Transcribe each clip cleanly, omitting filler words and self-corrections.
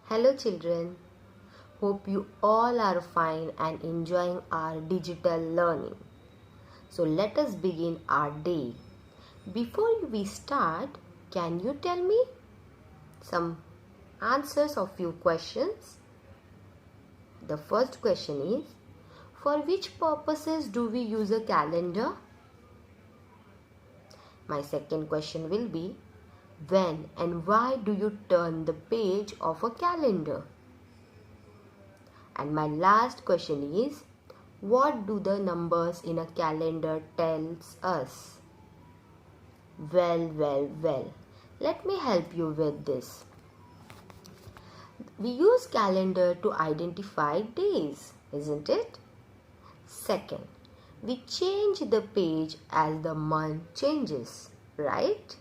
Hello children, hope you all are fine and enjoying our digital learning. So let us begin our day. Before we start, can you tell me some answers of few questions? The first question is, for which purposes do we use a calendar? My second question will be, when and why do you turn the page of a calendar? And my last question is, what do the numbers in a calendar tells us? Well. Let me help you with this. We use calendar to identify days, isn't it? Second, we change the page as the month changes, right?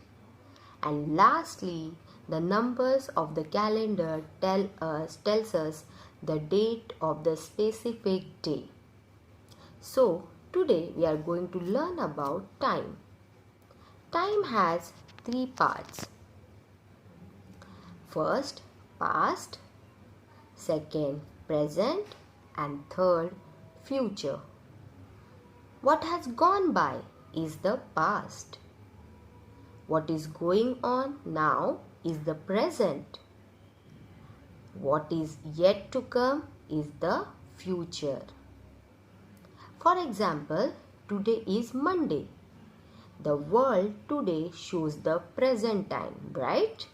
And lastly, the numbers of the calendar tells us the date of the specific day. So, today we are going to learn about time. Time has three parts. First, past. Second, present. And third, future. What has gone by is the past. What is going on now is the present. What is yet to come is the future. For example, today is Monday. The world today shows the present time, right?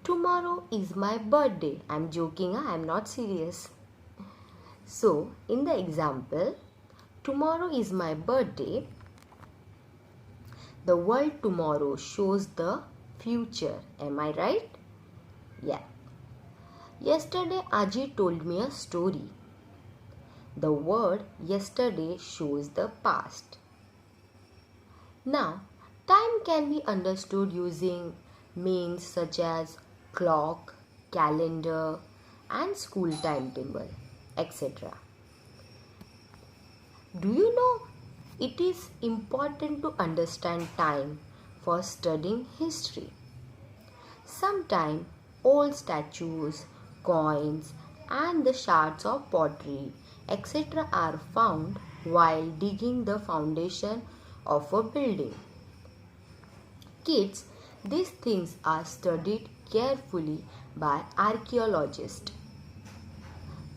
Tomorrow is my birthday. I'm joking, I'm not serious. So, in the example, tomorrow is my birthday. The world tomorrow shows the future. Am I right? Yeah. Yesterday, Aji told me a story. The word yesterday shows the past. Now, time can be understood using means such as clock, calendar, and school timetable, etc. Do you know it is important to understand time for studying history? Sometimes old statues, coins, and the shards of pottery, etc. are found while digging the foundation of a building. Kids, these things are studied carefully by archaeologists.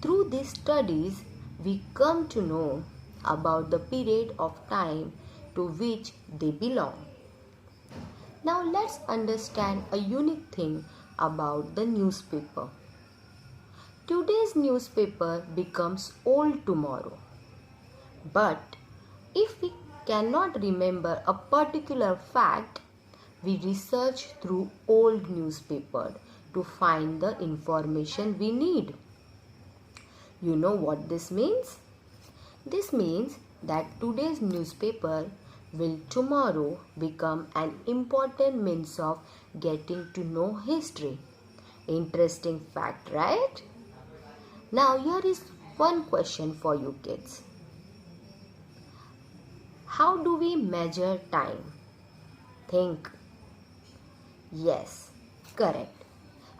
Through these studies, we come to know about the period of time to which they belong. Now let's understand a unique thing about the newspaper. Today's newspaper becomes old tomorrow. But if we cannot remember a particular fact, we research through old newspaper to find the information we need. You know what this means? This means that today's newspaper will tomorrow become an important means of getting to know history. Interesting fact, right? Now here is one question for you kids. How do we measure time? Think. Yes, correct.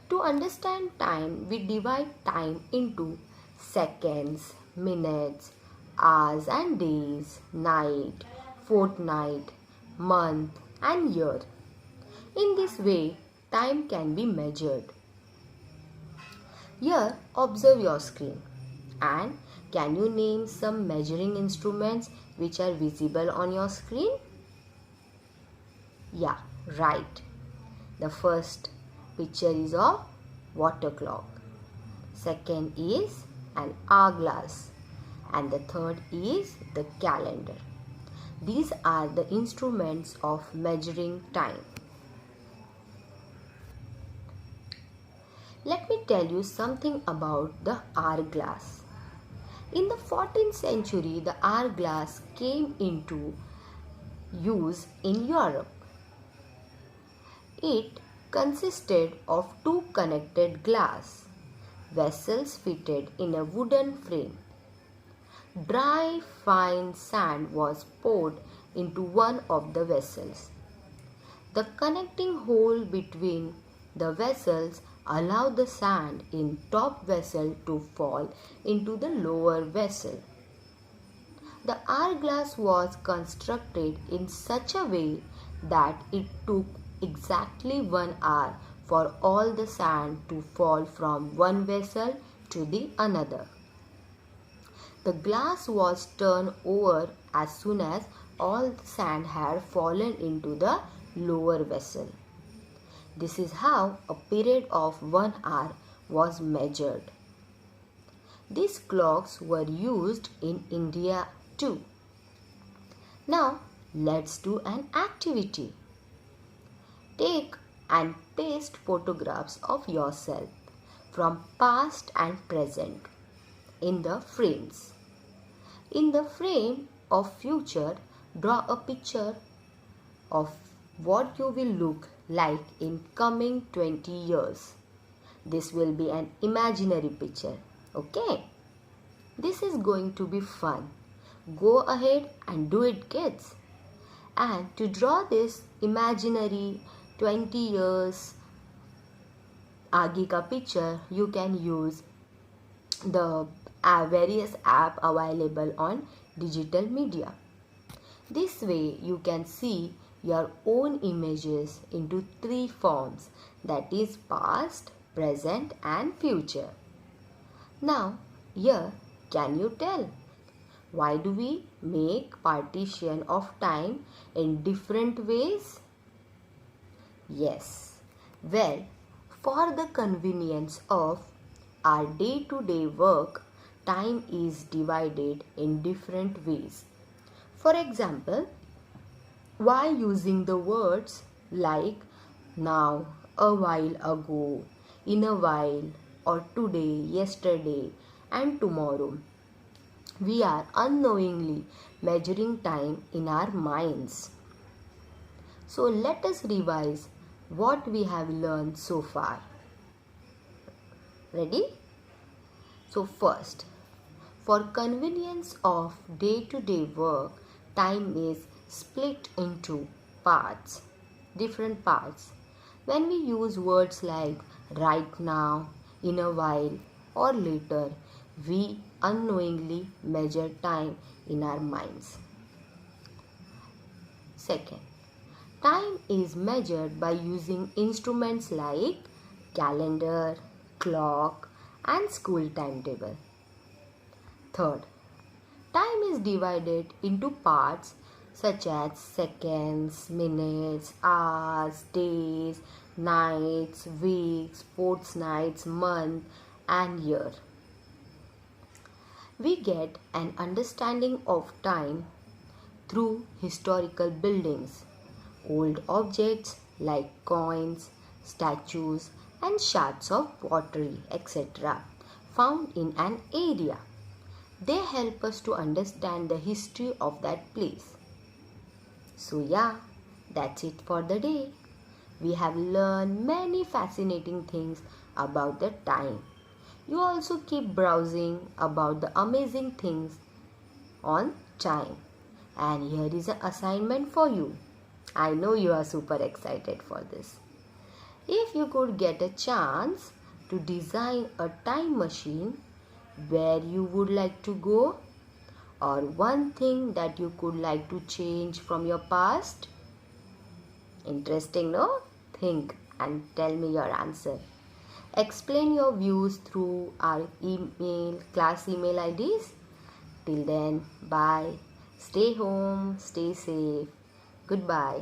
To understand time, we divide time into seconds, minutes, hours and days, night, fortnight, month and year. In this way, time can be measured. Here, observe your screen. And can you name some measuring instruments which are visible on your screen? Yeah, right. The first picture is of water clock. Second is an hourglass. And the third is the calendar. These are the instruments of measuring time. Let me tell you something about the hourglass. In the 14th century, the hourglass came into use in Europe. It consisted of two connected glass vessels fitted in a wooden frame. Dry, fine sand was poured into one of the vessels. The connecting hole between the vessels allow the sand in top vessel to fall into the lower vessel. The hourglass was constructed in such a way that it took exactly 1 hour for all the sand to fall from one vessel to the another. The glass was turned over as soon as all the sand had fallen into the lower vessel. This is how a period of 1 hour was measured. These clocks were used in India too. Now let's do an activity. Take and paste photographs of yourself from past and present in the frames. In the frame of future, draw a picture of what you will look like in coming 20 years. This will be an imaginary picture. Okay? This is going to be fun. Go ahead and do it, kids. And to draw this imaginary 20 years आगे का picture, you can use the various app available on digital media. This way you can see your own images into 3 forms, that is past, present and future. Now here, can you tell why do we make partition of time in different ways? Yes, well, for the convenience of our day-to-day work, time is divided in different ways. For example, while using the words like now, a while ago, in a while, or today, yesterday, and tomorrow, we are unknowingly measuring time in our minds. So let us revise what we have learned so far. Ready? So first, for convenience of day-to-day work, time is split into parts, different parts. When we use words like right now, in a while, or later, we unknowingly measure time in our minds. Second, time is measured by using instruments like calendar, clock, and school timetable. Third, time is divided into parts such as seconds, minutes, hours, days, nights, weeks, fortnights, month, and year. We get an understanding of time through historical buildings, old objects like coins, statues, and shards of pottery, etc., found in an area. They help us to understand the history of that place. So yeah, that's it for the day. We have learned many fascinating things about the time. You also keep browsing about the amazing things on time. And here is an assignment for you. I know you are super excited for this. If you could get a chance to design a time machine, where you would like to go, or one thing that you could like to change from your past? Interesting, no? Think and tell me your answer. Explain your views through our class email IDs. Till then, bye. Stay home, stay safe. Goodbye.